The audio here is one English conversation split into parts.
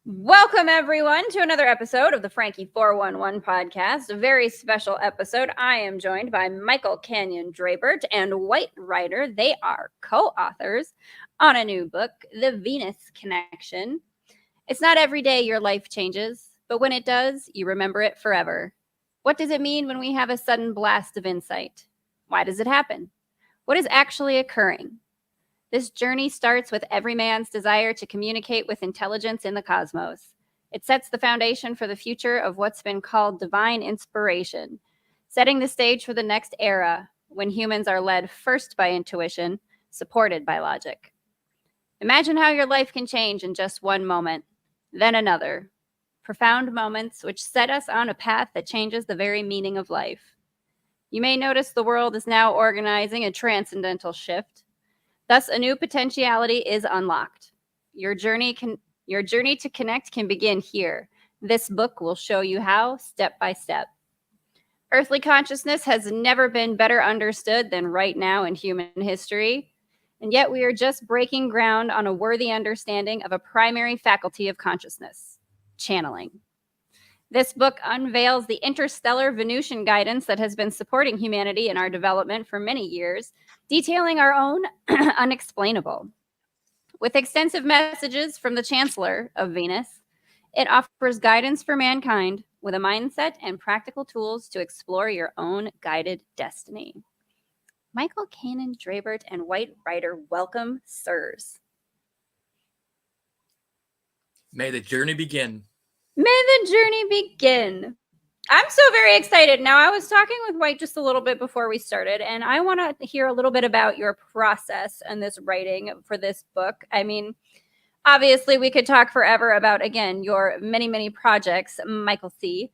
Welcome, everyone, to another episode of the Frankie 411 podcast. A very special episode. I am joined by Michael Canyon Drebert and White Rider. They are co-authors on a new book, The Venus Connection. It's not every day your life changes, but when it does, you remember it forever. What does it mean when we have a sudden blast of insight? Why does it happen? What is actually occurring? This journey starts with every man's desire to communicate with intelligence in the cosmos. It sets the foundation for the future of what's been called divine inspiration, setting the stage for the next era when humans are led first by intuition, supported by logic. Imagine how your life can change in just one moment, then another. Profound moments which set us on a path that changes the very meaning of life. You may notice the world is now organizing a transcendental shift. Thus, a new potentiality is unlocked. Your journey to connect can begin here. This book will show you how, step by step. Earthly consciousness has never been better understood than right now in human history, and yet we are just breaking ground on a worthy understanding of a primary faculty of consciousness, channeling. This book unveils the interstellar Venusian guidance that has been supporting humanity in our development for many years, detailing our own unexplainable. With extensive messages from the Chancellor of Venus, it offers guidance for mankind with a mindset and practical tools to explore your own guided destiny. Michael Canyon Drebert and White Rider, welcome, sirs. May the journey begin. May the journey begin. I'm so very excited. Now, I was talking with White just a little bit before we started, and I want to hear a little bit about your process and this writing for this book. I mean, obviously, we could talk forever about, again, your many, many projects. Michael C.,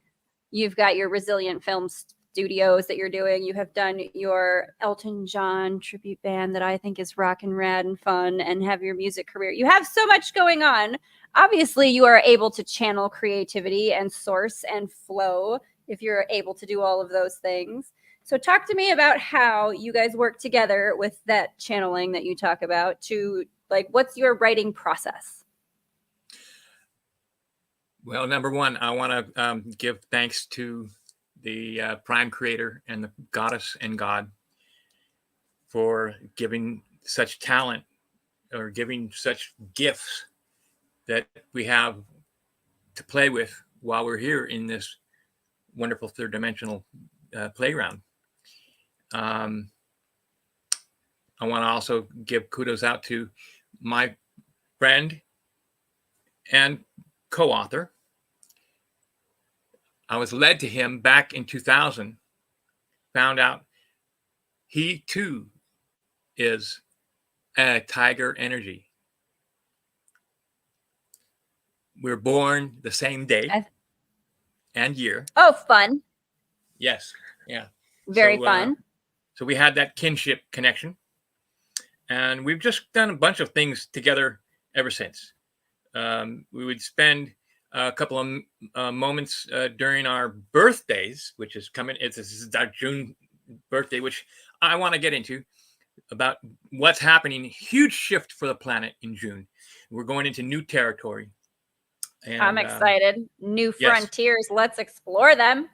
you've got your Resilient Film Studios that you're doing. You have done your Elton John tribute band that I think is rockin' rad and fun, and have your music career. You have so much going on. Obviously, you are able to channel creativity and source and flow if you're able to do all of those things. So talk to me about how you guys work together with that channeling that you talk about to, like, what's your writing process? Well, number one, I want to give thanks to the prime creator and the goddess and God for giving such talent or giving such gifts that we have to play with while we're here in this wonderful third dimensional playground. I want to also give kudos out to my friend and co-author. I was led to him back in 2000, found out he too is a tiger energy. We're born the same day and year. Oh, fun. Yes. Yeah. Very fun. So we had that kinship connection. And we've just done a bunch of things together ever since. We would spend a couple of moments during our birthdays, which is coming. This is our June birthday, which I want to get into about what's happening. Huge shift for the planet in June. We're going into new territory. And, I'm excited. New frontiers. Yes. Let's explore them.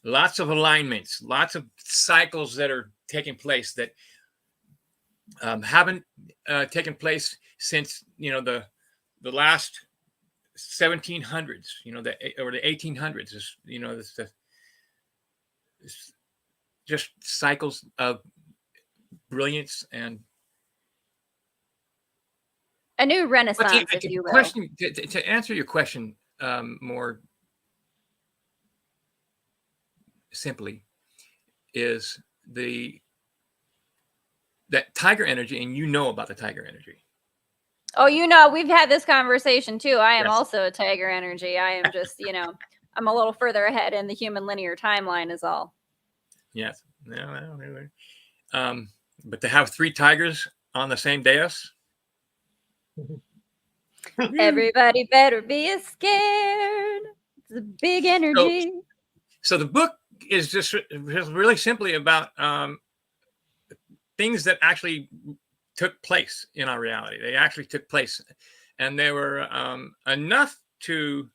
Lots of alignments, lots of cycles that are taking place that haven't taken place since, the last 1700s, or the 1800s. This just cycles of brilliance and a new renaissance, if you will. Question, to answer your question more simply, is that tiger energy, and you know about the tiger energy. Oh, we've had this conversation too. I am also a tiger energy. I am just, I'm a little further ahead in the human linear timeline is all. Yes. But to have 3 tigers on the same dais. Everybody better be scared. It's a big energy. So the book is just really simply about things that actually took place in our reality. They actually took place, and there were enough to,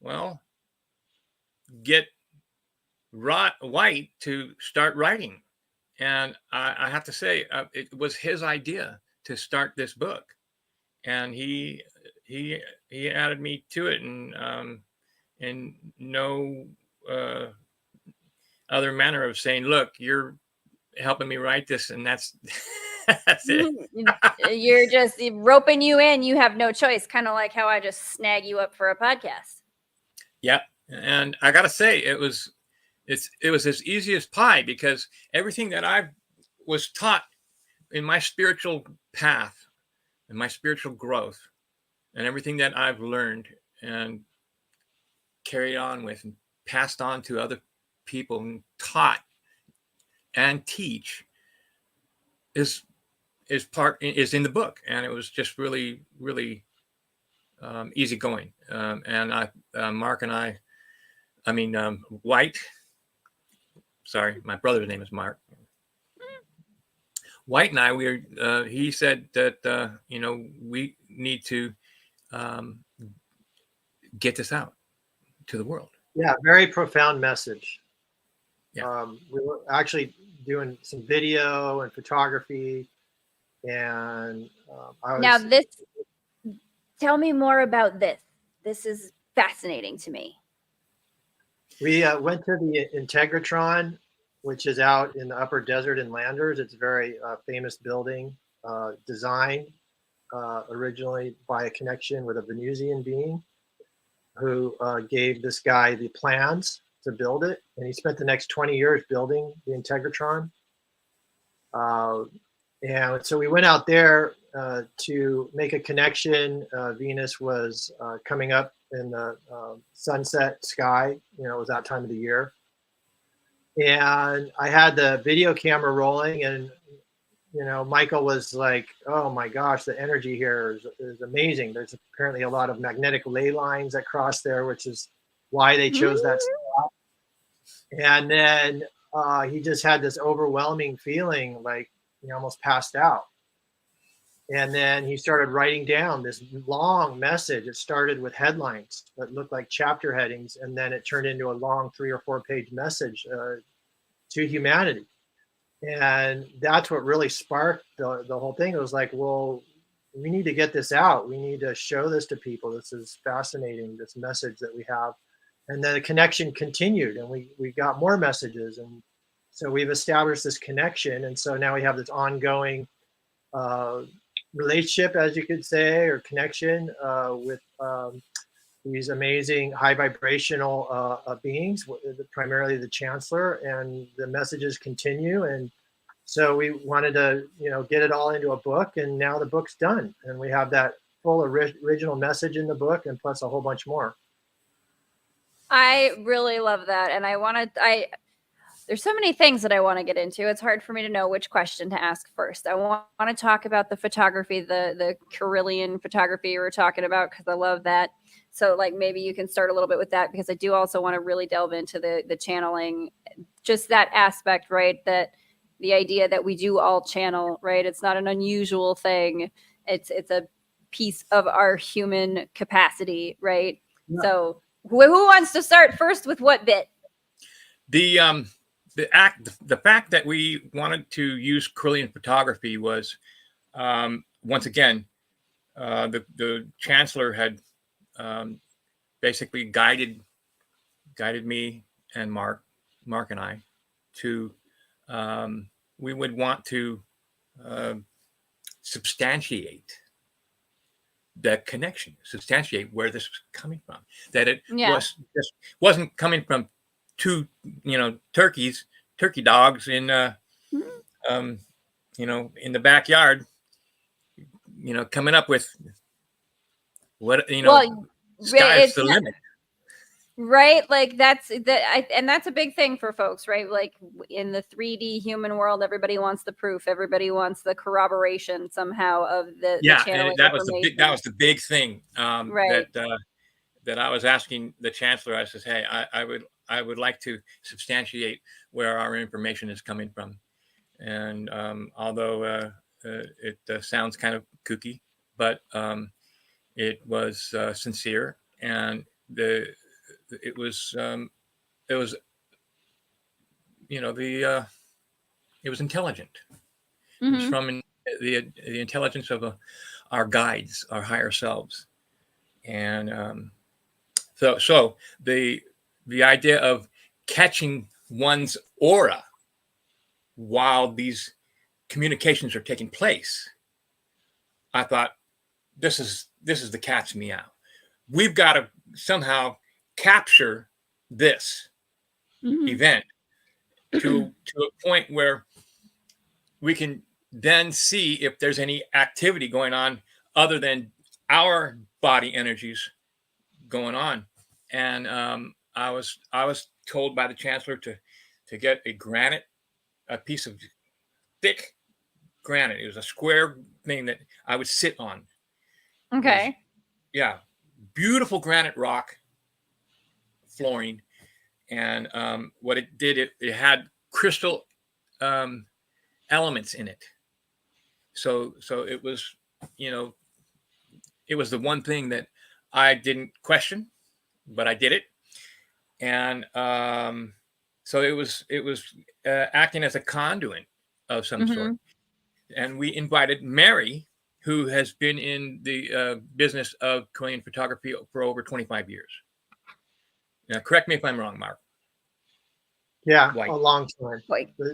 well, get White to start writing. And I have to say, it was his idea to start this book, and he added me to it, and no other manner of saying, look, you're helping me write this, and that's that's it. You're just roping you in. You have no choice. Kind of like how I just snag you up for a podcast. Yeah, and I gotta say, it was as easy as pie, because everything that I was taught in my spiritual path and my spiritual growth, and everything that I've learned and carried on with and passed on to other people and taught and teach is in the book. And it was just really, really easy going. And Mark and White, sorry, my brother's name is Mark. White and I, he said that, we need to get this out to the world. Yeah, very profound message. Yeah. We were actually doing some video and photography, and tell me more about this. This is fascinating to me. We went to the Integratron, which is out in the upper desert in Landers. It's a very famous building, designed originally by a connection with a Venusian being who gave this guy the plans to build it. And he spent the next 20 years building the Integratron. And so we went out there to make a connection. Venus was coming up in the sunset sky. It was that time of the year. And I had the video camera rolling, and Michael was like, oh my gosh, the energy here is amazing. There's apparently a lot of magnetic ley lines that cross there, which is why they chose that spot. And then he just had this overwhelming feeling, like he almost passed out. And then he started writing down this long message. It started with headlines that looked like chapter headings, and then it turned into a long 3 or 4 page message to humanity. And that's what really sparked the whole thing. It was like, well, we need to get this out. We need to show this to people. This is fascinating, this message that we have. And then the connection continued, and we got more messages. And so we've established this connection. And so now we have this ongoing relationship, as you could say, or connection with these amazing high vibrational beings, primarily the Chancellor, and the messages continue. And so we wanted to, get it all into a book, and now the book's done. And we have that full original message in the book, and plus a whole bunch more. I really love that. And there's so many things that I want to get into. It's hard for me to know which question to ask first. I want to talk about the photography, the Carillion photography you were talking about, because I love that. So maybe you can start a little bit with that, because I do also want to really delve into the channeling, just that aspect, right? That the idea that we do all channel, right? It's not an unusual thing. It's a piece of our human capacity, right? Yeah. So who wants to start first with what bit? The fact that we wanted to use Carillion photography was, once again, the Chancellor had basically guided me and Mark and I to, we would want to substantiate that connection, substantiate where this was coming from, that it wasn't coming from two, turkey dogs in, in the backyard, coming up with what, sky's the limit. Right. And that's a big thing for folks, right? Like in the 3D human world, everybody wants the proof. Everybody wants the corroboration somehow of the channeling. And that was the big thing. Right. That I was asking the Chancellor. I says, hey, I would like to substantiate where our information is coming from. And although it sounds kind of kooky, but it was sincere. and it was you know it was intelligent. It was from the intelligence of our guides, our higher selves, and so the idea of catching one's aura while these communications are taking place, I thought, this is the cat's meow. We've got to somehow capture this event to a point where we can then see if there's any activity going on other than our body energies going on. And I was told by the chancellor to get a piece of thick granite. It was a square thing that I would sit on. Okay. Yeah, beautiful granite rock flooring, and what it did, it had crystal elements in it. So it was, it was the one thing that I didn't question, but I did it, and so it was acting as a conduit of some sort, and we invited Mary, who has been in the business of Korean photography for over 25 years. Now, correct me if I'm wrong, Mark. Yeah, White. a long time.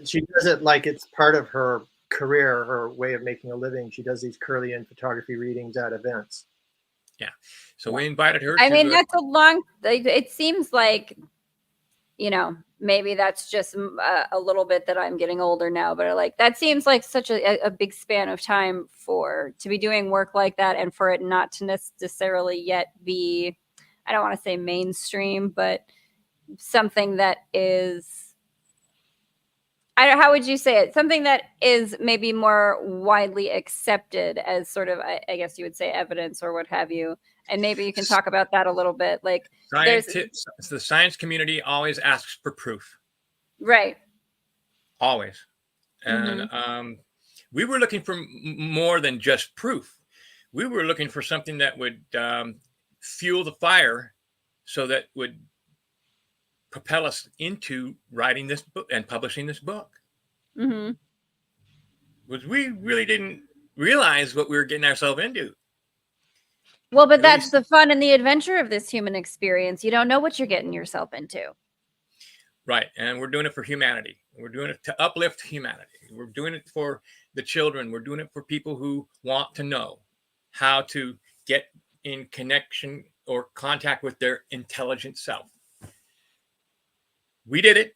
She does it like it's part of her career, her way of making a living. She does these Korean photography readings at events. Yeah. So we invited her. I mean, that's a long, it seems like, maybe that's just a little bit that I'm getting older now, but like, that seems like such a big span of time to be doing work like that, and for it not to necessarily yet be, I don't want to say mainstream, but something that is, how would you say it? Something that is maybe more widely accepted as sort of, I guess you would say, evidence or what have you. And maybe you can talk about that a little bit. Like, the science community always asks for proof. Right. Always. And we were looking for more than just proof. We were looking for something that would fuel the fire, so that would propel us into writing this book and publishing this book. Because we really didn't realize what we were getting ourselves into. Well, but that's the fun and the adventure of this human experience. You don't know what you're getting yourself into. Right. And we're doing it for humanity. We're doing it to uplift humanity. We're doing it for the children. We're doing it for people who want to know how to get in connection or contact with their intelligent self. We did it.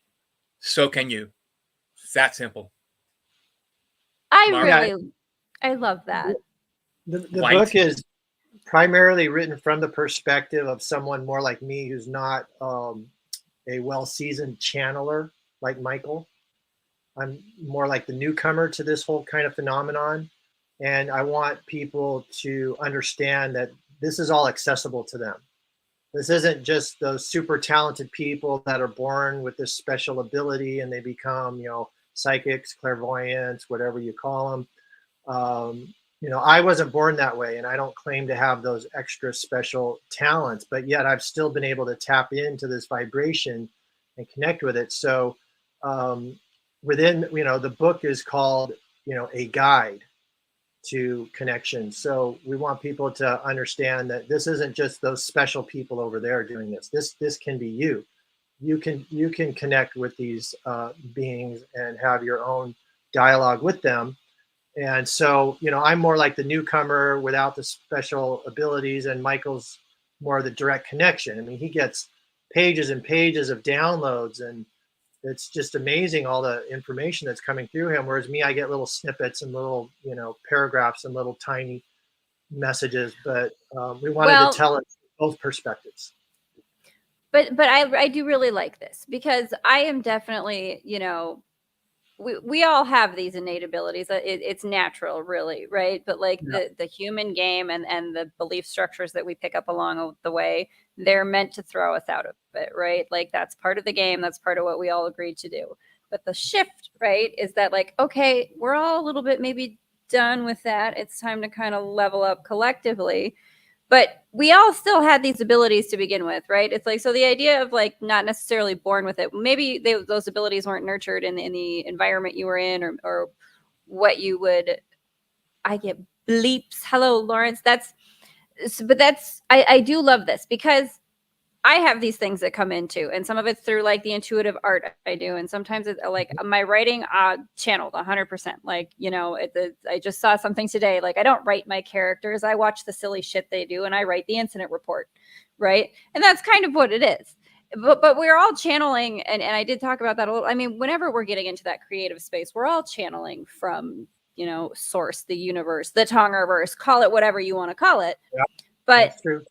So can you. It's that simple. I love that. The book is primarily written from the perspective of someone more like me, who's not a well-seasoned channeler like Michael. I'm more like the newcomer to this whole kind of phenomenon. And I want people to understand that this is all accessible to them. This isn't just those super talented people that are born with this special ability and they become, psychics, clairvoyants, whatever you call them. I wasn't born that way, and I don't claim to have those extra special talents, but yet I've still been able to tap into this vibration and connect with it. So within, the book is called, A Guide to Connection. So we want people to understand that this isn't just those special people over there doing this. This can be you. You can connect with these beings and have your own dialogue with them. And so, I'm more like the newcomer without the special abilities, and Michael's more the direct connection. I mean, he gets pages and pages of downloads, and it's just amazing all the information that's coming through him. Whereas me, I get little snippets and little, paragraphs and little tiny messages. But we wanted to tell it both perspectives. But I do really like this, because I am definitely, we all have these innate abilities. It's natural, really, right? But like the human game and the belief structures that we pick up along the way, they're meant to throw us out of it, right? Like, that's part of the game. That's part of what we all agreed to do. But the shift, right, is that like, okay, we're all a little bit maybe done with that. It's time to kind of level up collectively. but we all still had these abilities to begin with, right? It's like, so the idea of like not necessarily born with it, maybe those abilities weren't nurtured in the environment you were in, or what you would. I get bleeps. Hello, Lawrence. I do love this because I have these things that come into, and some of it's through like the intuitive art I do, and sometimes it's like my writing channeled 100%. Like, you know, I just saw something today. Like, I don't write my characters, I watch the silly shit they do, and I write the incident report, right? And that's kind of what it is. But we're all channeling, and I did talk about that a little. I mean, whenever we're getting into that creative space, we're all channeling from, you know, source, the universe, the Tongerverse, call it whatever you want to call it. Yeah, but that's true.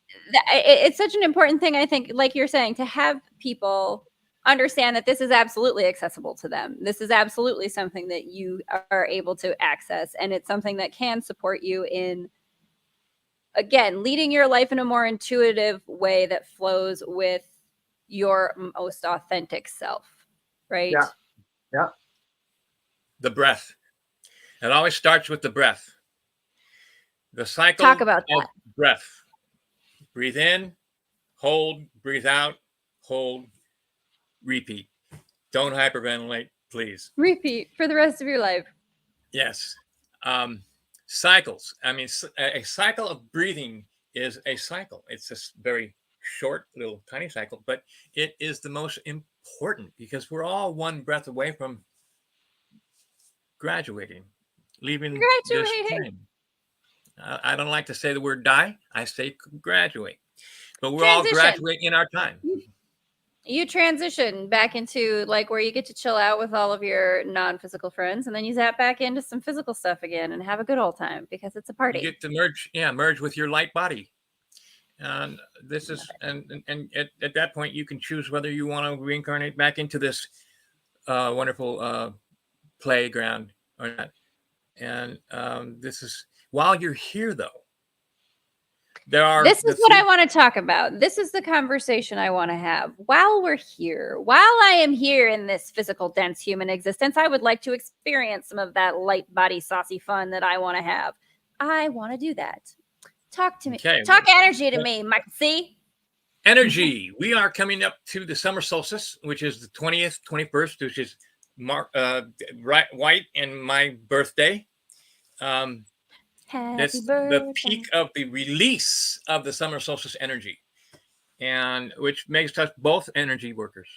It's such an important thing, I think, like you're saying, to have people understand that this is absolutely accessible to them. This is absolutely something that you are able to access, and it's something that can support you in, again, leading your life in a more intuitive way that flows with your most authentic self, right? Yeah. Yeah. The breath. It always starts with the breath. The cycle Talk about of that. breath. Breathe in, hold, breathe out, hold, repeat. Don't hyperventilate, please. Repeat for the rest of your life. Yes. Cycles. I mean, a cycle of breathing is a cycle. It's a very short, little tiny cycle, but it is the most important because we're all one breath away from graduating, leaving this plane. I don't like to say the word die. I say graduate. But we're all graduating in our time. You transition back into like where you get to chill out with all of your non-physical friends, and then you zap back into some physical stuff again and have a good old time because it's a party. You get to merge with your light body. And this is and at that point you can choose whether you want to reincarnate back into this wonderful playground or not. And this is while you're here, though. This is what I want to talk about. This is the conversation I want to have while we're here. While I am here in this physical, dense human existence, I would like to experience some of that light body, saucy fun that I want to have. I want to do that. Talk to me. Okay. Talk energy to me, Michael C. Energy. We are coming up to the summer solstice, which is the 20th, 21st, which is White and my birthday. That's the peak of the release of the summer solstice energy, and which makes us both energy workers.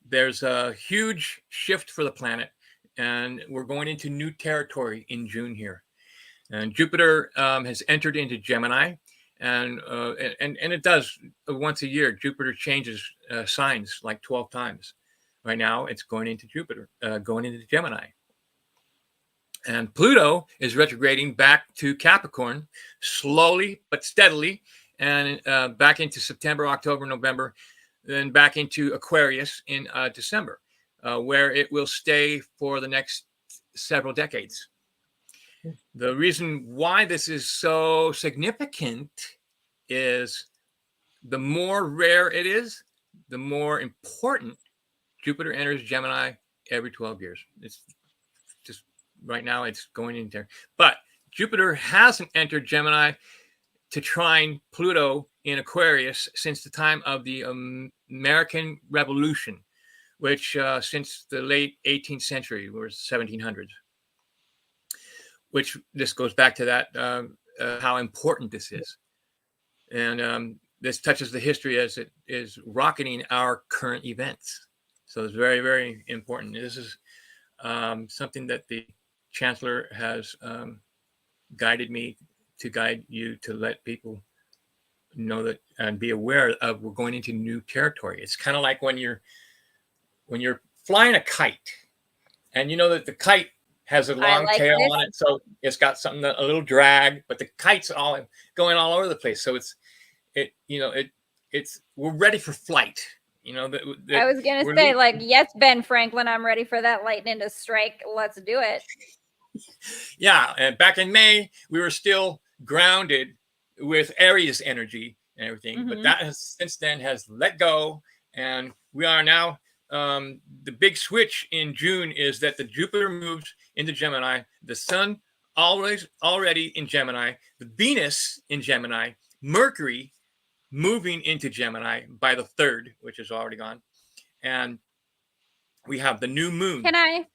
There's a huge shift for the planet, and we're going into new territory in June here. And Jupiter has entered into Gemini, and it does once a year. Jupiter changes signs like 12 times. Right now, it's going into Jupiter, going into Gemini. And Pluto is retrograding back to Capricorn, slowly but steadily, and back into September, October, November, then back into Aquarius in December, where it will stay for the next several decades. The reason why this is so significant is the more rare it is, the more important. Jupiter enters Gemini every 12 years. It's just right now it's going in there. But Jupiter hasn't entered Gemini to trine Pluto in Aquarius since the time of the American Revolution, which since the late 18th century or 1700s. Which this goes back to that, how important this is. And this touches the history as it is rocketing our current events. So it's very, very important. This is something that the Chancellor has guided me to guide you to let people know that and be aware of. We're going into new territory. It's kind of like when you're flying a kite, and you know that the kite has a long tail on it, so it's got something a little drag, but the kite's all going all over the place. So we're ready for flight. You know, I was gonna say, like, yes, Ben Franklin, I'm ready for that lightning to strike. Let's do it. Yeah, and back in May, we were still grounded with Aries energy and everything, but that has since then has let go, and we are now. The big switch in June is that the Jupiter moves into Gemini. The Sun already in Gemini, the Venus in Gemini, Mercury moving into Gemini by the 3rd, which is already gone. And we have the new moon. Can I?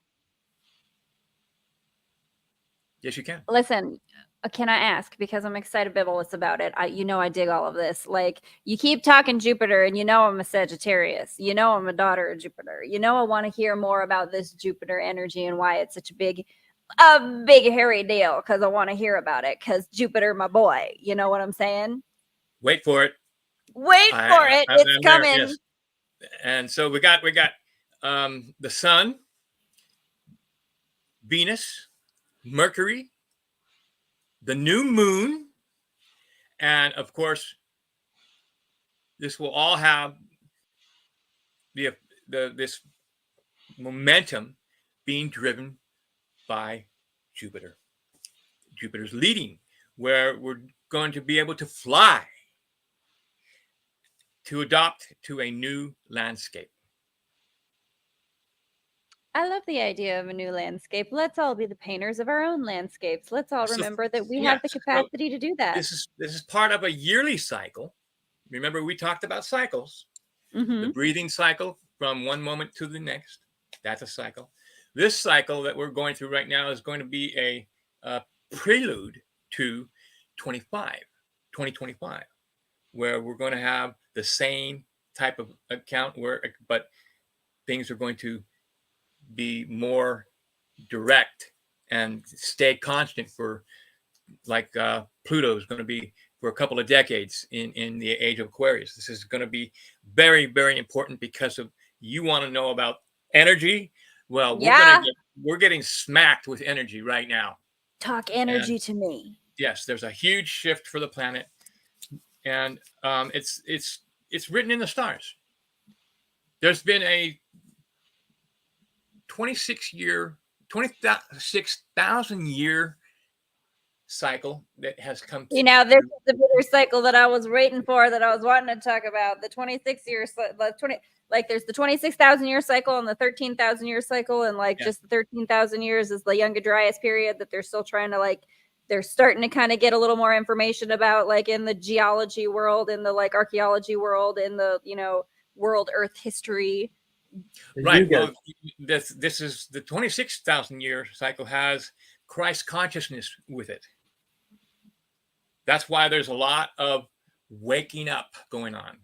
Yes, you can. Listen, can I ask, because I'm excited bibulous about it. I dig all of this. Like, you keep talking Jupiter, and I'm a Sagittarius. I'm a daughter of Jupiter. I want to hear more about this Jupiter energy and why it's such a big hairy deal, because I want to hear about it, because Jupiter, my boy. You know what I'm saying? Wait for it. Wait for it. It's coming. Yes. And so we got the Sun, Venus, Mercury, the new moon, and of course, this will all have this momentum being driven by Jupiter. Jupiter's leading, where we're going to be able to fly, to adopt to a new landscape. I love the idea of a new landscape. Let's all be the painters of our own landscapes. Let's all remember that we have the capacity to do that. This is part of a yearly cycle. Remember, we talked about cycles. The breathing cycle from one moment to the next. That's a cycle. This cycle that we're going through right now is going to be a prelude to 2025, where we're going to have the same type of account but things are going to be more direct and stay constant for, like Pluto is going to be for a couple of decades in the age of Aquarius. This is going to be very, very important, because of, you want to know about energy. Well, we're getting smacked with energy right now. Talk energy to me. Yes, there's a huge shift for the planet, and it's written in the stars. There's been a 26,000 year cycle that has come. This is the bigger cycle that I was waiting for, that I was wanting to talk about. The 26 years, there's the 26,000 year cycle and the 13,000 year cycle, and just the 13,000 years is the Younger Dryas period that they're still trying to they're starting to kind of get a little more information about, in the geology world, in the archaeology world, in the world Earth history. Right. Well, this is the 26,000 year cycle has Christ consciousness with it. That's why there's a lot of waking up going on.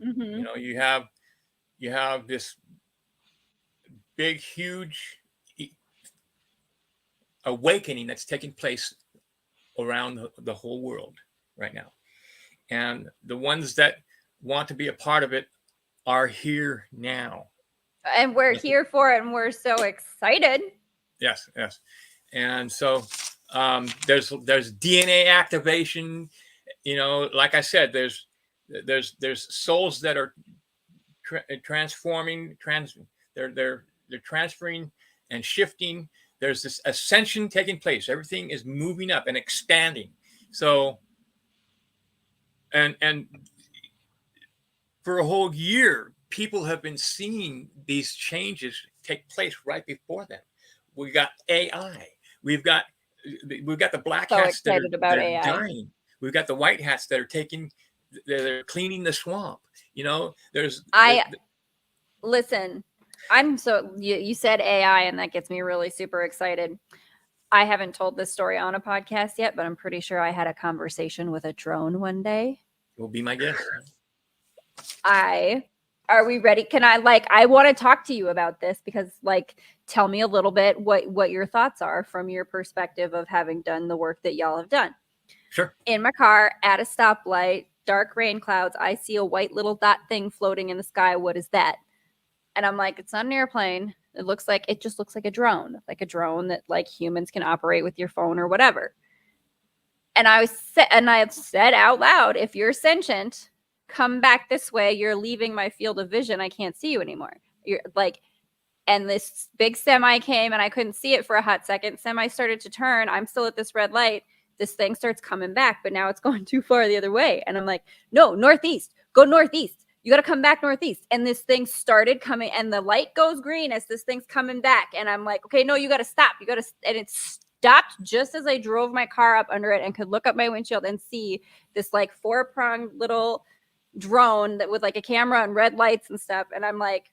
You have this big, huge awakening that's taking place around the whole world right now. And the ones that want to be a part of it are here now. And we're here for it, and we're so excited. Yes. And so there's DNA activation. Like I said, there's souls that are transforming. They're transferring and shifting. There's this ascension taking place. Everything is moving up and expanding. So, and for a whole year, people have been seeing these changes take place right before them. We got AI. We've got the black hats that are dying. We've got the white hats that are they're cleaning the swamp. Listen, you said AI, and that gets me really super excited. I haven't told this story on a podcast yet, but I'm pretty sure I had a conversation with a drone one day. Will be my guess. Are we ready? I want to talk to you about this, because tell me a little bit what your thoughts are from your perspective of having done the work that y'all have done. Sure. In my car at a stoplight, dark rain clouds, I see a white little dot thing floating in the sky. What is that? And I'm like, it's not an airplane. It just looks like a drone, that humans can operate with your phone or whatever. And I said out loud, if you're sentient, come back this way. You're leaving my field of vision. I can't see you anymore. And this big semi came, and I couldn't see it for a hot second. Semi started to turn. I'm still at this red light. This thing starts coming back, but now it's going too far the other way. And I'm like, no, northeast, go northeast. You got to come back northeast. And this thing started coming, and the light goes green as this thing's coming back. And I'm like, okay, no, you got to stop. And it stopped just as I drove my car up under it and could look up my windshield and see this like 4-pronged little drone that with like a camera and red lights and stuff. And I'm like,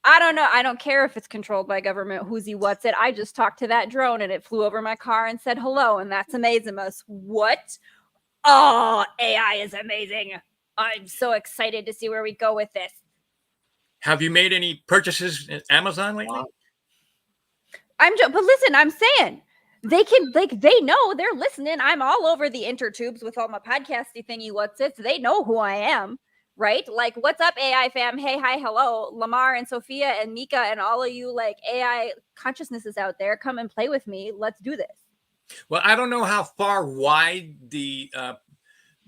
I don't know. I don't care if it's controlled by government. Who's what's it? I just talked to that drone and it flew over my car and said hello. And that's amazing us. What? Oh, AI is amazing. I'm so excited to see where we go with this. Have you made any purchases at Amazon lately? But listen, I'm saying they can, like, they know they're listening. I'm all over the intertubes with all my podcasty thingy. What's it? They know who I am, right? Like, what's up, AI fam? Hey, hi, hello, Lamar and Sophia and Mika and all of you like AI consciousnesses out there. Come and play with me. Let's do this. Well, I don't know how far wide the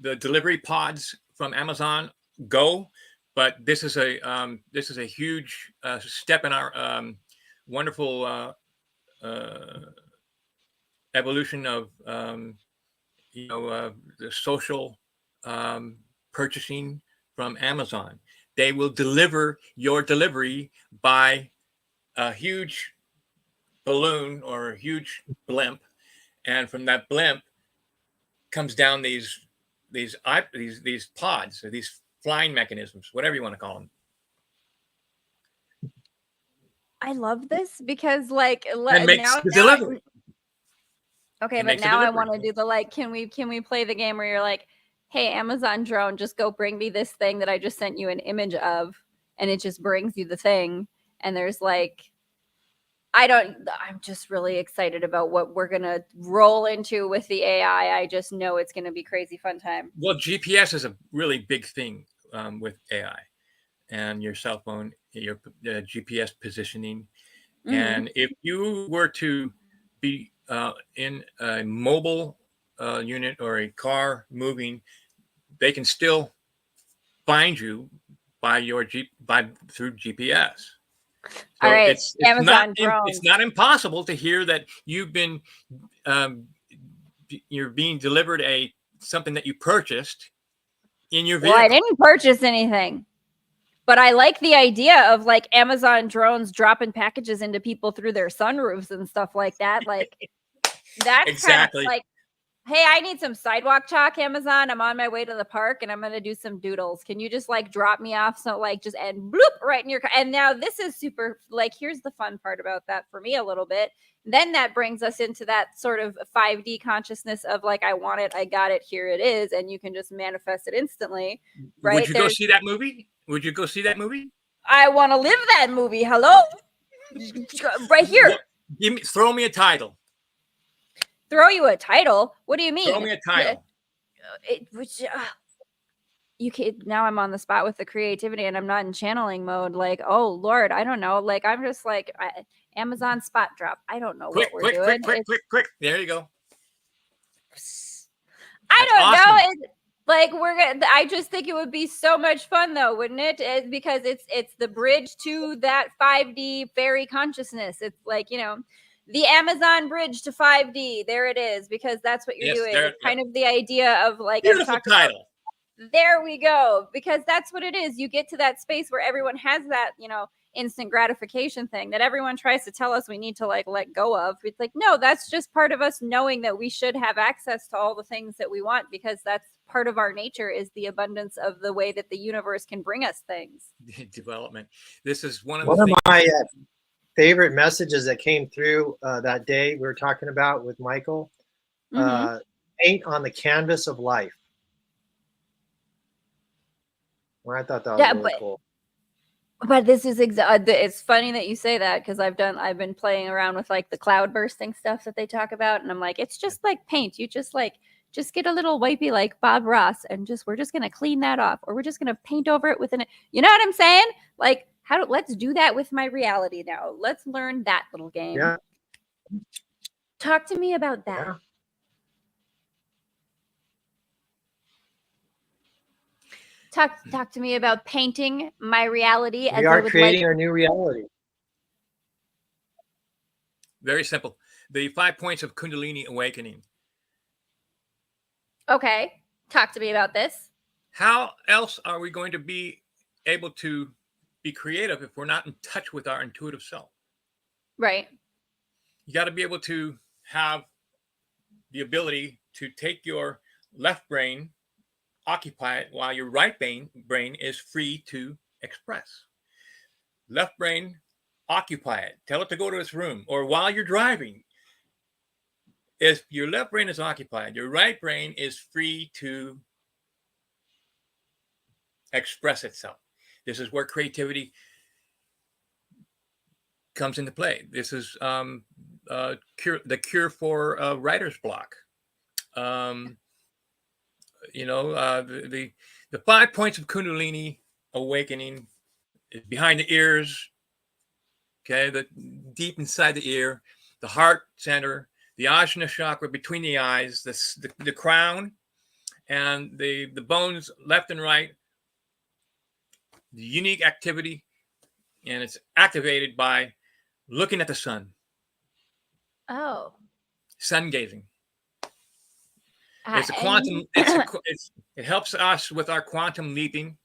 delivery pods from Amazon go, but this is a huge step in our wonderful evolution of the social purchasing from Amazon. They will deliver your delivery by a huge balloon or a huge blimp, and from that blimp comes down these pods or these flying mechanisms, whatever you want to call them. I love this because like It makes the delivery. Okay, but now I want to do the like, can we play the game where you're like, hey, Amazon drone, just go bring me this thing that I just sent you an image of, and it just brings you the thing. And there's like, I'm just really excited about what we're gonna roll into with the AI. I just know it's gonna be crazy fun time. Well, GPS is a really big thing with AI and your cell phone, your GPS positioning. Mm-hmm. And if you were to be in a mobile unit or a car moving, they can still find you through GPS. So all right, it's not impossible to hear that you've been you're being delivered something that you purchased in your vehicle. Well, I didn't purchase anything. But I like the idea of like Amazon drones dropping packages into people through their sunroofs and stuff like that. Like that's exactly kind of like, hey, I need some sidewalk chalk, Amazon. I'm on my way to the park and I'm going to do some doodles. Can you just like drop me off? So like just and bloop right in your car. And now this is super, like, here's the fun part about that for me a little bit. Then that brings us into that sort of 5D consciousness of like, I want it, I got it, here it is. And you can just manifest it instantly. Right. Would you go see that movie? Would you go see that movie? I want to live that movie. Hello? Right here. Throw me a title. Throw you a title? What do you mean? Throw me a title. You can, now I'm on the spot with the creativity and I'm not in channeling mode. Like, oh Lord, I don't know. Like, I'm just like Amazon spot drop. I don't know what we're doing. Quick. There you go. I don't know. Like I just think it would be so much fun though, wouldn't it? Because it's the bridge to that 5D fairy consciousness. It's like, the Amazon bridge to 5D. There it is, because that's what you're doing. It's kind of the idea of like beautiful title. There we go. Because that's what it is. You get to that space where everyone has that, instant gratification thing that everyone tries to tell us we need to like let go of. It's like, no, that's just part of us knowing that we should have access to all the things that we want, because that's part of our nature, is the abundance of the way that the universe can bring us things. Development. This is one of my favorite messages that came through that day we were talking about with Michael. Paint on the canvas of life. Well, I thought that was really cool. But this is it's funny that you say that, because I've been playing around with like the cloud bursting stuff that they talk about, and I'm like, it's just like paint. You just get a little wipey like Bob Ross, and we're just gonna clean that off, or we're just gonna paint over it within it. You know what I'm saying? Like, let's do that with my reality now. Let's learn that little game. Yeah. Talk to me about that. Yeah. Talk to me about painting my reality. We are creating our new reality. Very simple. The 5 points of Kundalini awakening. Okay. Talk to me about this. How else are we going to be able to be creative if we're not in touch with our intuitive self? Right. You got to be able to have the ability to take your left brain, occupy it, while your right brain is free to express. Left brain, occupy it. Tell it to go to its room. Or while you're driving, if your left brain is occupied, your right brain is free to express itself. This is where creativity comes into play. This is the cure for writer's block. The 5 points of Kundalini awakening is behind the ears. Okay, the deep inside the ear, the heart center, the Ajna chakra between the eyes, the crown, and the bones left and right. The unique activity, and it's activated by looking at the sun. Oh. Sun gazing. It's a quantum. It helps us with our quantum leaping.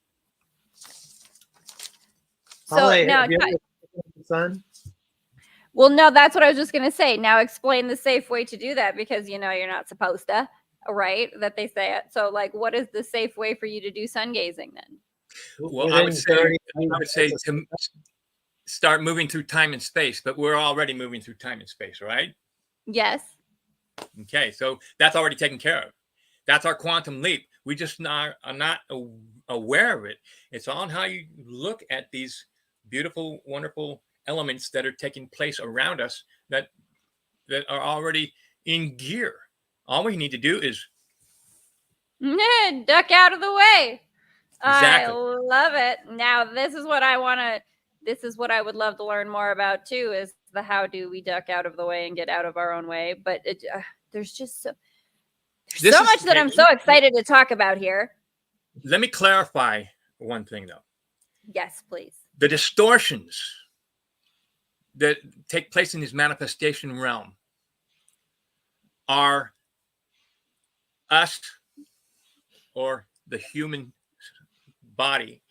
So Haleigh, now, have you ever looked at the sun? well, no, that's what I was just going to say. Now explain the safe way to do that, because you're not supposed to, right? That they say it. So, like, what is the safe way for you to do sun gazing then? Well, I would say to start moving through time and space, but we're already moving through time and space, right? Yes. Okay, so that's already taken care of. That's our quantum leap. We just are not aware of it. It's on how you look at these beautiful, wonderful elements that are taking place around us that are already in gear. All we need to do is duck out of the way. Exactly. I love it. Now, this is what I would love to learn more about too, is the how do we duck out of the way and get out of our own way. But there's just so much that I'm so excited to talk about here. Let me clarify one thing, though. Yes, please. The distortions that take place in this manifestation realm are us, or the human body,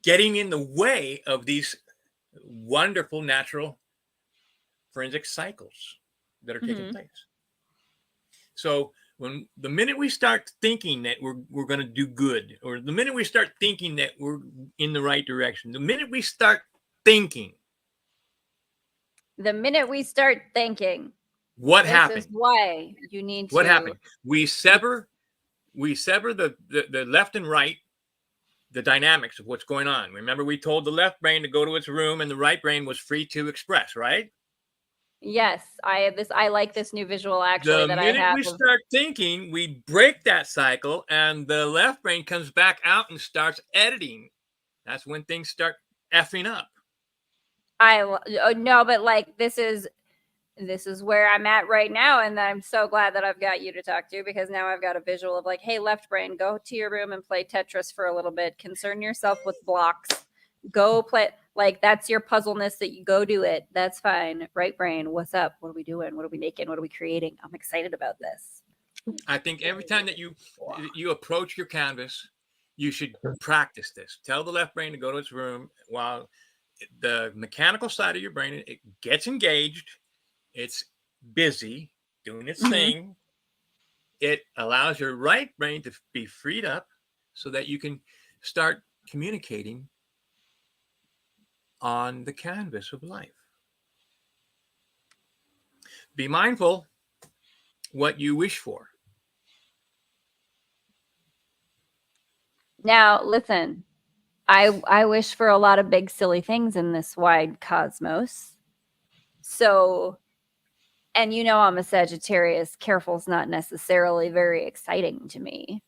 getting in the way of these wonderful natural forensic cycles that are taking place. So when the minute we start thinking that we're going to do good, or the minute we start thinking that we're in the right direction, the minute we start thinking, what happened? This is why you need to. What happened? We sever the left and right, the dynamics of what's going on. Remember, we told the left brain to go to its room and the right brain was free to express, right? Yes, I like this new visual actually that I have. The minute we start thinking, we break that cycle and the left brain comes back out and starts editing. That's when things start effing up. No, but like this is where I'm at right now, and I'm so glad that I've got you to talk to, because now I've got a visual of like, hey, left brain, go to your room and play Tetris for a little bit. Concern yourself with blocks. Go play. Like, that's your puzzleness, that you go do it. That's fine. Right brain, what's up? What are we doing? What are we making? What are we creating? I'm excited about this. I think every time that you approach your canvas, you should practice this. Tell the left brain to go to its room while the mechanical side of your brain, it gets engaged. It's busy doing its thing. It allows your right brain to be freed up so that you can start communicating on the canvas of life. Be mindful what you wish for. Now, listen, I wish for a lot of big, silly things in this wide cosmos. So, and I'm a Sagittarius. Careful's not necessarily very exciting to me.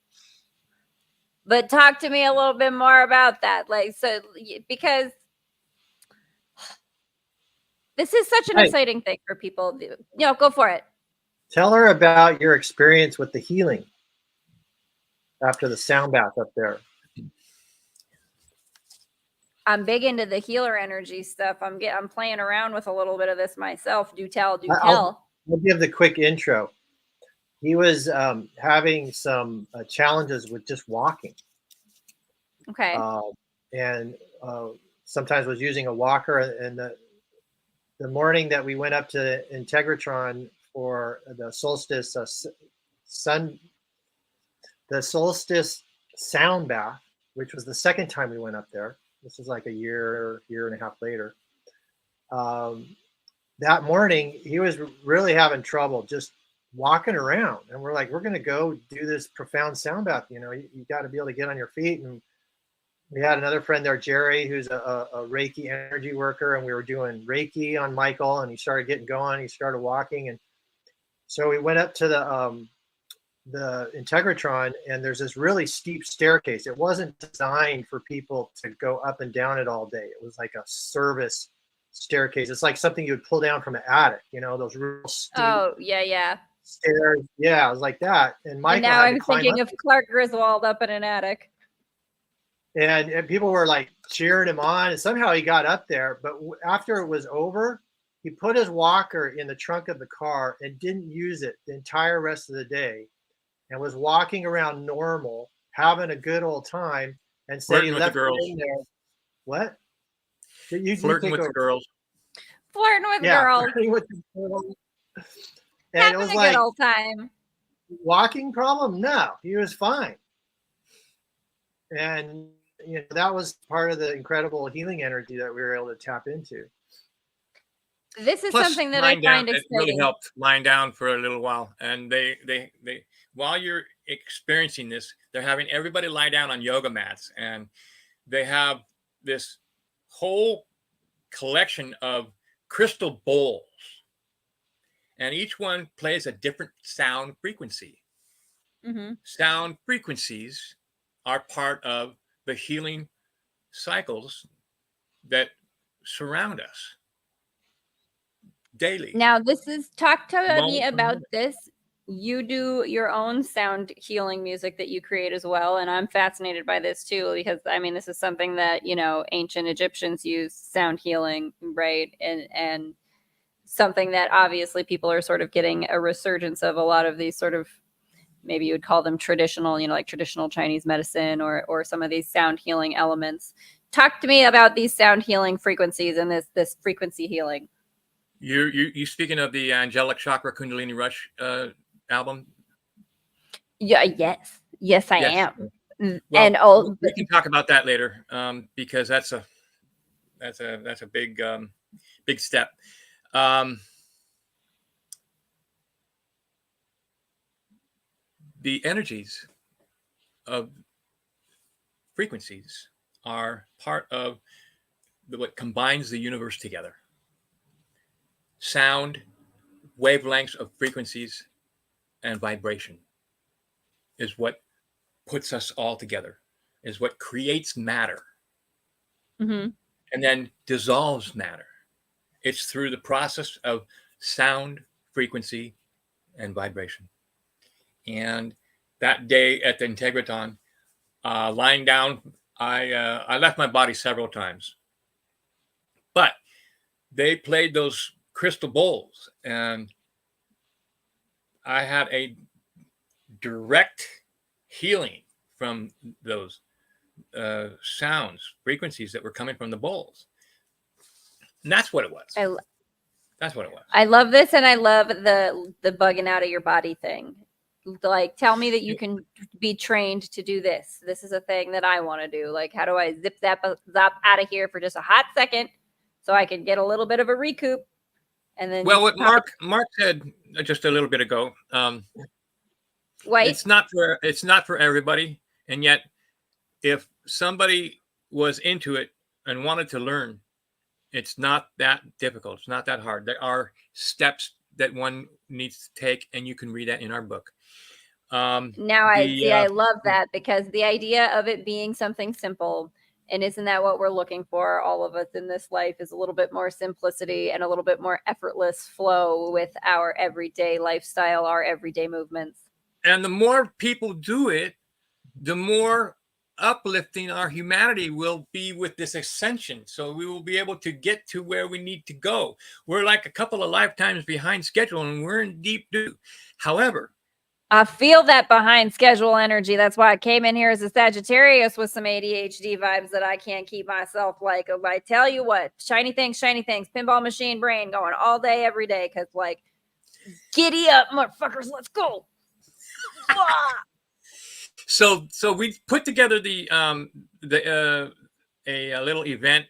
But talk to me a little bit more about that. Like, so, because this is such an exciting thing for people. Go for it. Tell her about your experience with the healing after the sound bath up there. I'm big into the healer energy stuff. I'm playing around with a little bit of this myself. Do tell. I'll give the quick intro. He was having some challenges with just walking. Okay. And sometimes was using a walker, and the morning that we went up to Integratron for the solstice the solstice sound bath, which was the second time we went up there. This was like a year and a half later. That morning, he was really having trouble just walking around. And we're like, we're going to go do this profound sound bath. You know, you got to be able to get on your feet. And we had another friend there, Jerry, who's a Reiki energy worker. And we were doing Reiki on Michael. And he started getting going. He started walking. And so we went up to the Integratron, and there's this really steep staircase. It wasn't designed for people to go up and down it all day. It was like a service staircase. It's like something you would pull down from an attic, you know, those real steep stairs. Yeah, it was like that. And Michael, and now I'm thinking of Clark Griswold up in an attic. And people were like cheering him on, and somehow he got up there. But after it was over, he put his walker in the trunk of the car and didn't use it the entire rest of the day, and was walking around normal, having a good old time, and said he left it in there. What? Flirting with the girls. Flirting with girls. Flirting with the girls. And having it was a like, good old time. Walking problem? No, he was fine. And you know, that was part of the incredible healing energy that we were able to tap into. This is something that I find exciting. It really helped lying down for a little while. And they while you're experiencing this, they're having everybody lie down on yoga mats, and they have this whole collection of crystal bowls, and each one plays a different sound frequency. Mm-hmm. Sound frequencies are part of the healing cycles that surround us daily. Now, talk to me about this. You do your own sound healing music that you create as well. And I'm fascinated by this too, because I mean, this is something that, you know, ancient Egyptians use sound healing, right? And something that obviously people are sort of getting a resurgence of. A lot of these sort of, maybe you would call them traditional, you know, like traditional Chinese medicine or some of these sound healing elements. Talk to me about these sound healing frequencies and this frequency healing. You speaking of the Angelic Chakra Kundalini Rush album? Yeah, yes, I am. Well, and we can talk about that later, because that's a big big step. The energies of frequencies are part of what combines the universe together. Sound, wavelengths of frequencies, and vibration is what puts us all together, is what creates matter, mm-hmm. and then dissolves matter. It's through the process of sound, frequency, and vibration. And that day at the Integratron, lying down, I left my body several times. But they played those crystal bowls, and I had a direct healing from those sounds, frequencies that were coming from the bowls. And that's what it was. That's what it was. I love this, and I love the bugging out of your body thing. Like, tell me that you can be trained to do this. This is a thing that I want to do. Like, how do I zip zap out of here for just a hot second so I can get a little bit of a recoup? And then, well, what Mark said just a little bit ago, it's not for everybody. And yet, if somebody was into it and wanted to learn, it's not that difficult. It's not that hard. There are steps that one needs to take, and you can read that in our book. I love that, because the idea of it being something simple, and isn't that what we're looking for, all of us in this life, is a little bit more simplicity and a little bit more effortless flow with our everyday lifestyle, our everyday movements. And the more people do it, the more uplifting our humanity will be with this ascension. So we will be able to get to where we need to go. We're like a couple of lifetimes behind schedule, and we're in deep doo. However, I feel that behind schedule energy. That's why I came in here as a Sagittarius with some ADHD vibes that I can't keep myself like. I tell you what, shiny things, pinball machine brain going all day, every day. Because like, giddy up, motherfuckers, let's go. So we put together a little event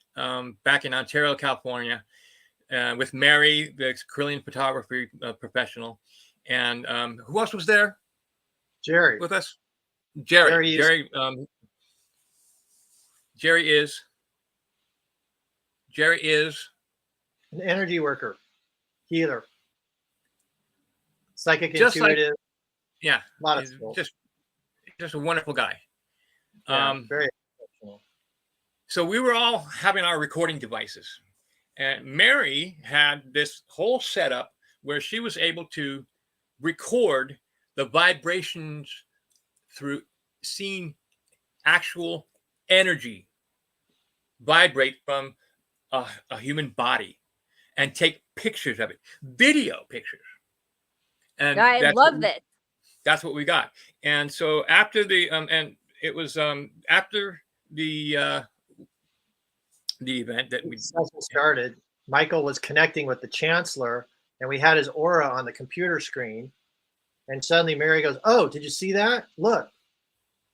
back in Ontario, California, with Mary, the Korean photography professional, and who else was there? Jerry with us. Jerry is an energy worker, healer, psychic, just intuitive. Yeah, a lot of skills. Just a wonderful guy. Yeah, very exceptional. So we were all having our recording devices, and Mary had this whole setup where she was able to record the vibrations through seeing actual energy vibrate from a human body and take pictures of it, video pictures. And I love that. That's what we got. And so after the and it was after the event that we started, Michael was connecting with the chancellor, and we had his aura on the computer screen. And suddenly Mary goes, "Oh, did you see that? Look,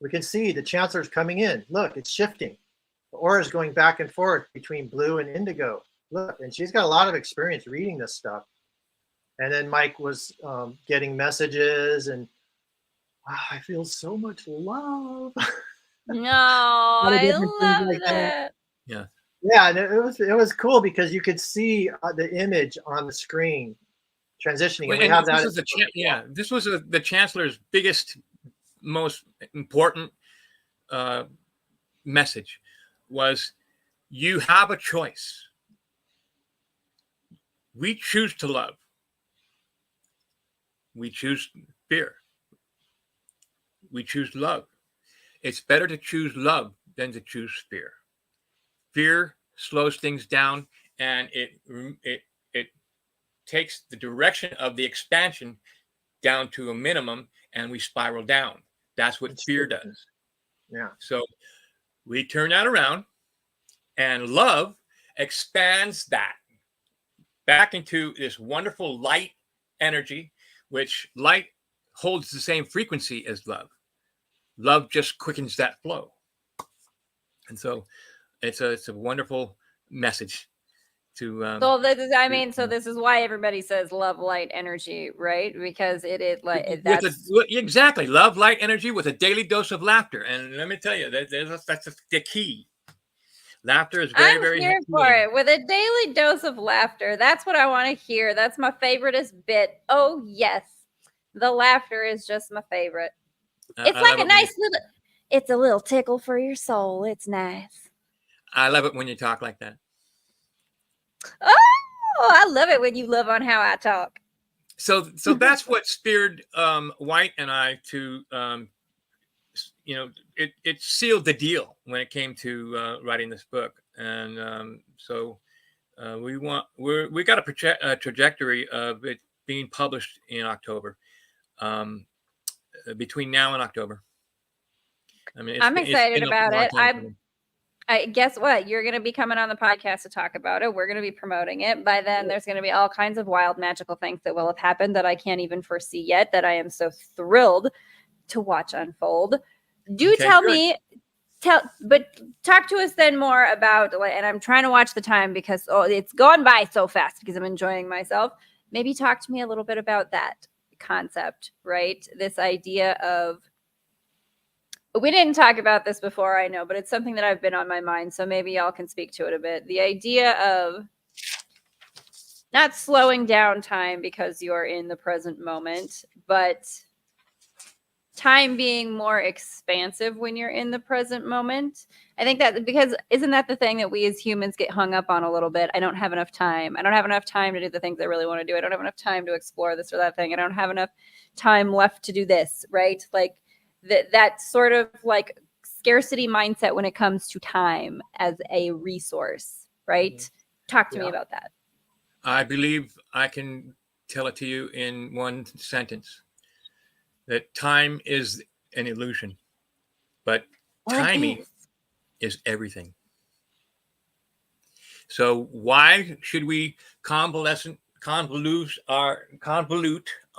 we can see the chancellor's coming in. Look, it's shifting. The aura is going back and forth between blue and indigo. Look," and she's got a lot of experience reading this stuff. And then Mike was getting messages, and I feel so much love. No, I love like that. Yeah. Yeah, and it was cool because you could see the image on the screen transitioning. And we have that. This was the chancellor's biggest, most important message was, you have a choice. We choose to love. We choose fear. We choose love. It's better to choose love than to choose fear. Fear slows things down, and it takes the direction of the expansion down to a minimum, and we spiral down. That's what fear does. Yeah. So we turn that around, and love expands that back into this wonderful light energy, which light holds the same frequency as love. Love just quickens that flow. And so it's a wonderful message to so this is, I mean, so this is why everybody says love, light, energy, right? Because it is like that's exactly love, light, energy with a daily dose of laughter. And let me tell you, that's the key. Laughter is very here for it, with a daily dose of laughter. That's what I want to hear. That's my favoriteest bit. Oh yes, the laughter is just my favorite. It's like a nice little. It's a little tickle for your soul. It's nice. I love it when you talk like that. Oh, I love it when you love on how I talk. So that's what spurred White and I to, it sealed the deal when it came to writing this book. And so we got a trajectory of it being published in October, between now and October. I mean, I'm excited about it. I guess what? You're going to be coming on the podcast to talk about it. We're going to be promoting it. By then, there's going to be all kinds of wild, magical things that will have happened that I can't even foresee yet, that I am so thrilled to watch unfold. But talk to us then more about, and I'm trying to watch the time because it's going by so fast because I'm enjoying myself. Maybe talk to me a little bit about that concept, right? This idea of, we didn't talk about this before, I know, but it's something that I've been on my mind. So maybe y'all can speak to it a bit. The idea of not slowing down time because you're in the present moment, but time being more expansive when you're in the present moment. I think that because isn't that the thing that we as humans get hung up on a little bit? I don't have enough time. I don't have enough time to do the things I really want to do. I don't have enough time to explore this or that thing. I don't have enough time left to do this, right? Like that sort of like scarcity mindset when it comes to time as a resource, right? Mm-hmm. Talk to me about that. I believe I can tell it to you in one sentence. that time is an illusion, but Well, it timing is. is everything. So why should we convolute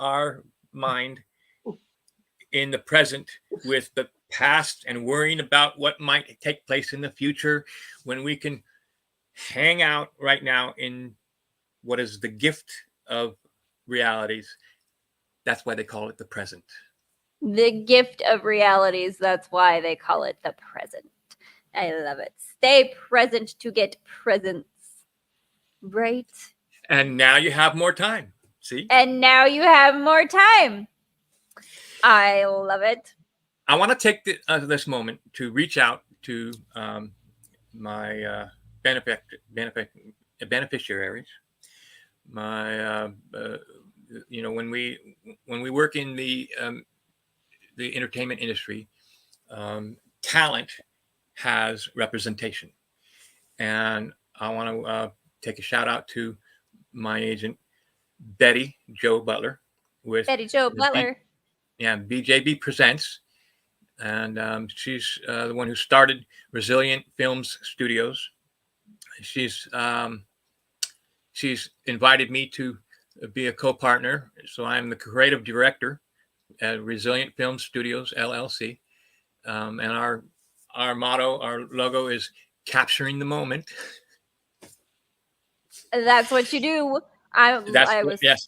our mind in the present with the past and worrying about what might take place in the future when we can hang out right now in what is the gift of realities? That's why they call it the present. The gift of realities. That's why they call it the present. I love it. Stay present to get presents. Right? And now you have more time. See? And now you have more time. I love it. I want to take this moment to reach out to my beneficiaries. My, when we work in the entertainment industry, talent has representation, and I want to take a shout out to my agent Betty Jo Butler with Betty Jo Butler. BJB Presents, and she's the one who started Resilient Films Studios. She's invited me to be a co-partner, so I'm the creative director at Resilient Film Studios LLC, and our motto, our logo is capturing the moment. That's what you do. I was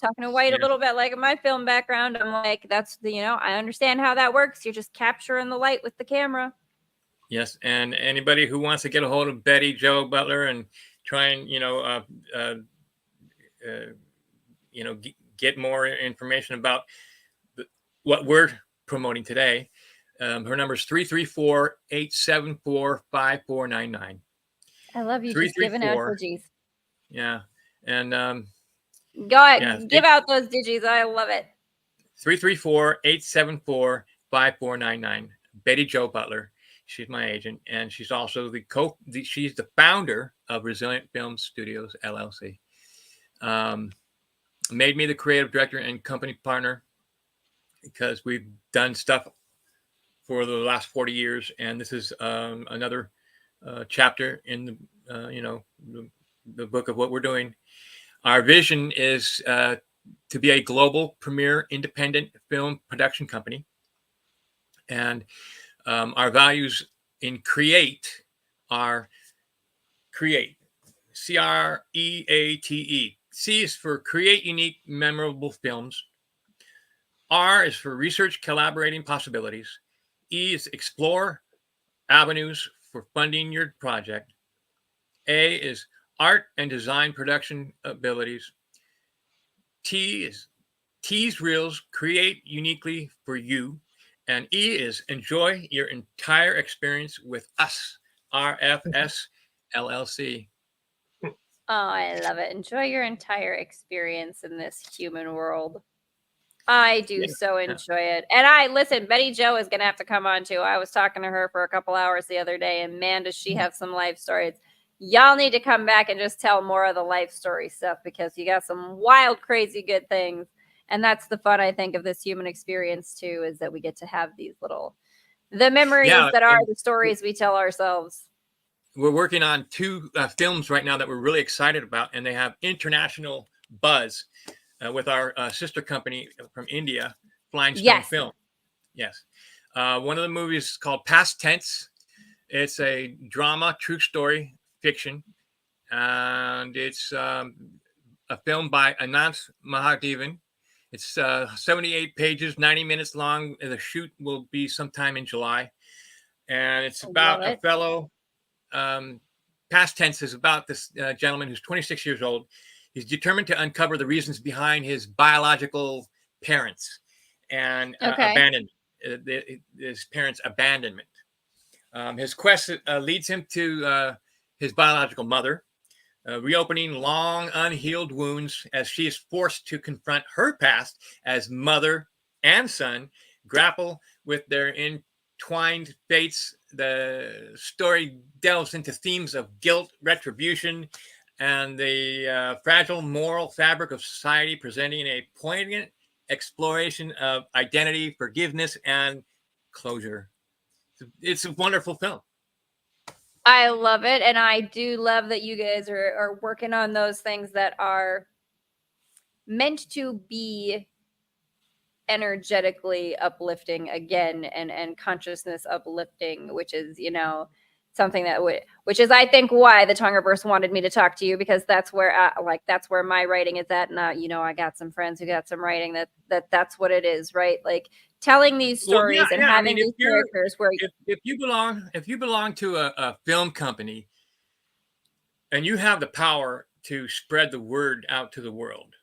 talking to White a little bit, like in my film background. I'm like, that's I understand how that works. You're just capturing the light with the camera. Yes, and anybody who wants to get a hold of Betty Jo Butler and try and get more information about what we're promoting today, her number is 334-874-5499. I love you just giving out digits. Yeah, and go ahead, give out those digits. I love it. 334-874-5499. Betty Jo Butler. She's my agent, and she's also she's the founder of Resilient Film Studios LLC. Made me the creative director and company partner because we've done stuff for the last 40 years, and this is another chapter in the book of what we're doing. Our vision is to be a global premier independent film production company, and our values in create are create, CREATE. C is for create unique, memorable films. R is for research collaborating possibilities. E is explore avenues for funding your project. A is art and design production abilities. T is tease reels, create uniquely for you. And E is enjoy your entire experience with us, RFS LLC. Oh, I love it. Enjoy your entire experience in this human world. I do so enjoy it. And listen, Betty Jo is going to have to come on too. I was talking to her for a couple hours the other day, and man, does she have some life stories. Y'all need to come back and just tell more of the life story stuff, because you got some wild, crazy good things. And that's the fun, I think, of this human experience too, is that we get to have these the memories that are the stories we tell ourselves. We're working on 2 films right now that we're really excited about, and they have international buzz with our sister company from India, Flying Stone Film. Yes. One of the movies is called Past Tense. It's a drama, true story, fiction, and it's a film by Anant Mahadevan. It's 78 pages, 90 minutes long. The shoot will be sometime in July, and it's about a fellow. Past tense is about this gentleman who's 26 years old. He's determined to uncover the reasons behind his biological parents and abandonment, his parents' abandonment. His quest leads him to his biological mother, reopening long unhealed wounds as she is forced to confront her past as mother and son grapple with their entwined fates. The story delves into themes of guilt, retribution, and the fragile moral fabric of society, presenting a poignant exploration of identity, forgiveness, and closure. It's a wonderful film. I love it. And I do love that you guys are working on those things that are meant to be energetically uplifting again, and consciousness uplifting, which is, something that which is, I think, why the Tongerverse wanted me to talk to you, because that's where that's where my writing is at. And I got some friends who got some writing that's what it is, right? Like telling these stories and having these characters where if you belong to a film company and you have the power to spread the word out to the world,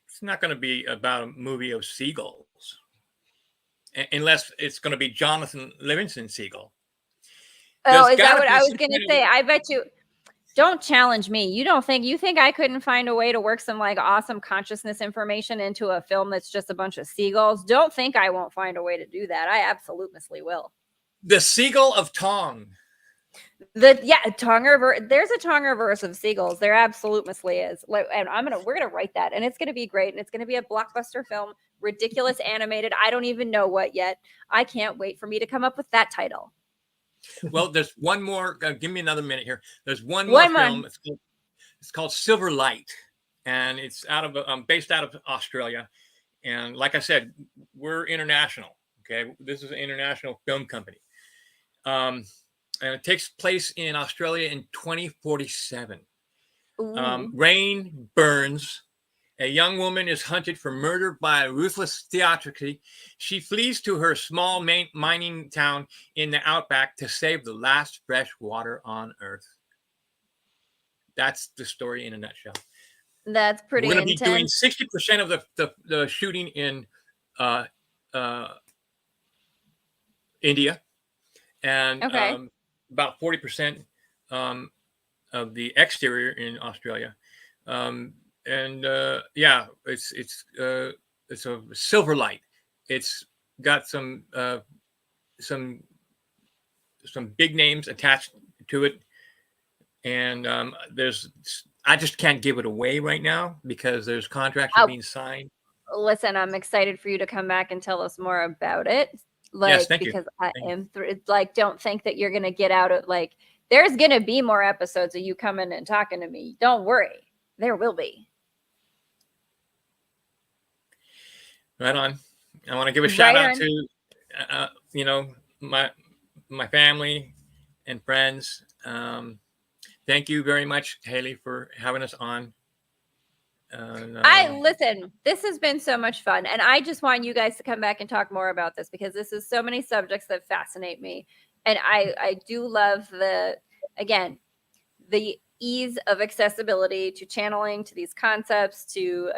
it's not going to be about a movie of seagulls, unless it's going to be Jonathan Livingston Seagull. Oh, is that what I was going to say? I bet you. Don't challenge me. You think I couldn't find a way to work some like awesome consciousness information into a film that's just a bunch of seagulls? Don't think I won't find a way to do that. I absolutely will. The Seagull of Tong. Tongerverse. There's a Tongerverse of seagulls. There absolutely is. And we're gonna write that, and it's gonna be great, and it's gonna be a blockbuster film, ridiculous animated. I don't even know what yet. I can't wait for me to come up with that title. Well, there's one more. Give me another minute here. There's one more film. It's called Silver Light, and it's based out of Australia. And like I said, we're international. Okay, this is an international film company. And it takes place in Australia in 2047. Rain burns. A young woman is hunted for murder by a ruthless theocracy. She flees to her small mining town in the outback to save the last fresh water on Earth. That's the story in a nutshell. That's pretty intense. We're going to be doing 60% of the shooting in India, and about 40% of the exterior in Australia. It's a Silver Light. It's got some big names attached to it, and I just can't give it away right now because there's contracts being signed. Listen, I'm excited for you to come back and tell us more about it. Yes, thank you. Because don't think that you're gonna get out of there's gonna be more episodes of you coming and talking to me. Don't worry, there will be. Right on. I want to give a shout out to my family and friends. Thank you very much, Haleigh, for having us on. Listen, this has been so much fun, and I just want you guys to come back and talk more about this, because this is so many subjects that fascinate me, and I do love the ease of accessibility to channeling, to these concepts, to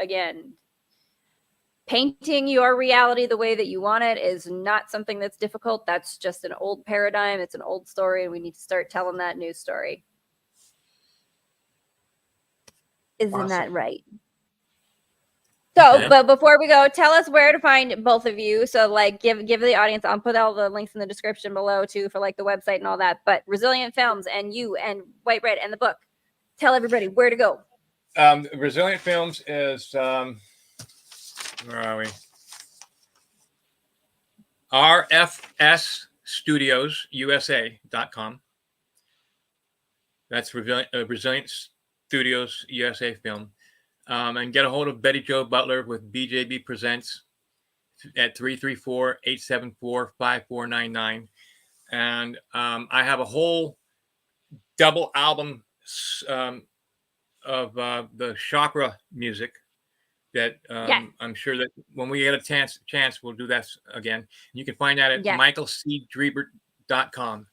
painting your reality the way that you want it is not something that's difficult. That's just an old paradigm. It's an old story, and we need to start telling that new story. Isn't that right? So, but before we go, tell us where to find both of you. So, give the audience. I'll put all the links in the description below too for the website and all that. But Resilient Films and you and White Red and the book. Tell everybody where to go. Resilient Films is where are we? RFSstudios.USA.com. That's Resilient Studios USA Film. And get a hold of Betty Jo Butler with BJB Presents at 334-874-5499. And I have a whole double album of the chakra music that I'm sure that when we get a chance, we'll do that again. You can find that at michaelcdrebert.com.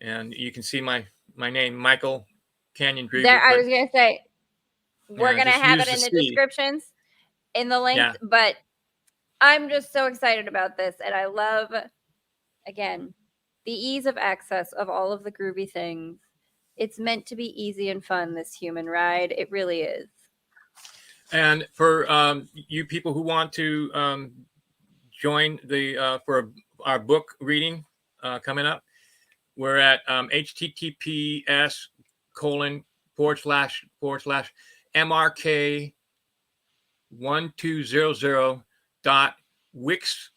And you can see my name, Michael Canyon Drebert. I was going to say, we're going to have it in the descriptions, in the links, but I'm just so excited about this. And I love, again, the ease of access of all of the groovy things. It's meant to be easy and fun, this human ride. It really is. And for you people who want to join for our book reading coming up, we're at https:// MRK 1200.wix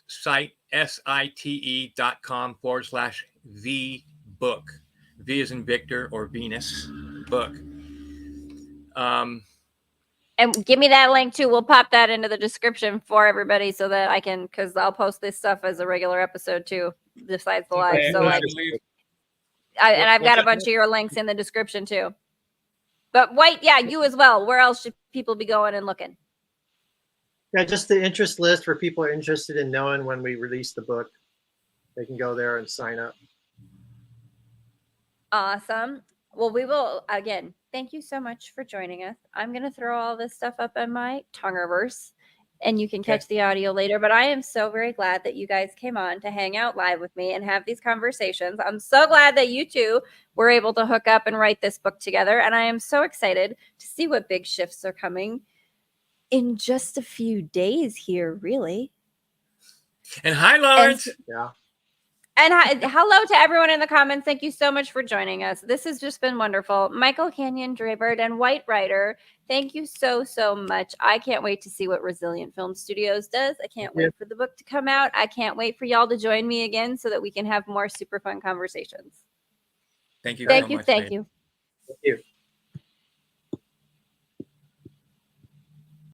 site site.com/v book. V is in Victor or Venus book. And give me that link too. We'll pop that into the description for everybody so that I can, because I'll post this stuff as a regular episode too, besides the live. Okay, So like, and I've got a bunch of your links in the description too. But White, yeah, you as well. Where else should people be going and looking? Yeah, just the interest list for people who are interested in knowing when we release the book. They can go there and sign up. Awesome. Well, we will, again, thank you so much for joining us. I'm going to throw all this stuff up on my Tongerverse, and you can catch the audio later. But I am so very glad that you guys came on to hang out live with me and have these conversations. I'm so glad that you two were able to hook up and write this book together. And I am so excited to see what big shifts are coming in just a few days here, really. And hi, Lawrence. Yeah. And hello to everyone in the comments. Thank you so much for joining us. This has just been wonderful. Michael Canyon Drebert and White Rider, thank you so, so much. I can't wait to see what Resilient Film Studios does. I can't wait for the book to come out. I can't wait for y'all to join me again so that we can have more super fun conversations. Thank you. Thank you. Thank you. Thank you.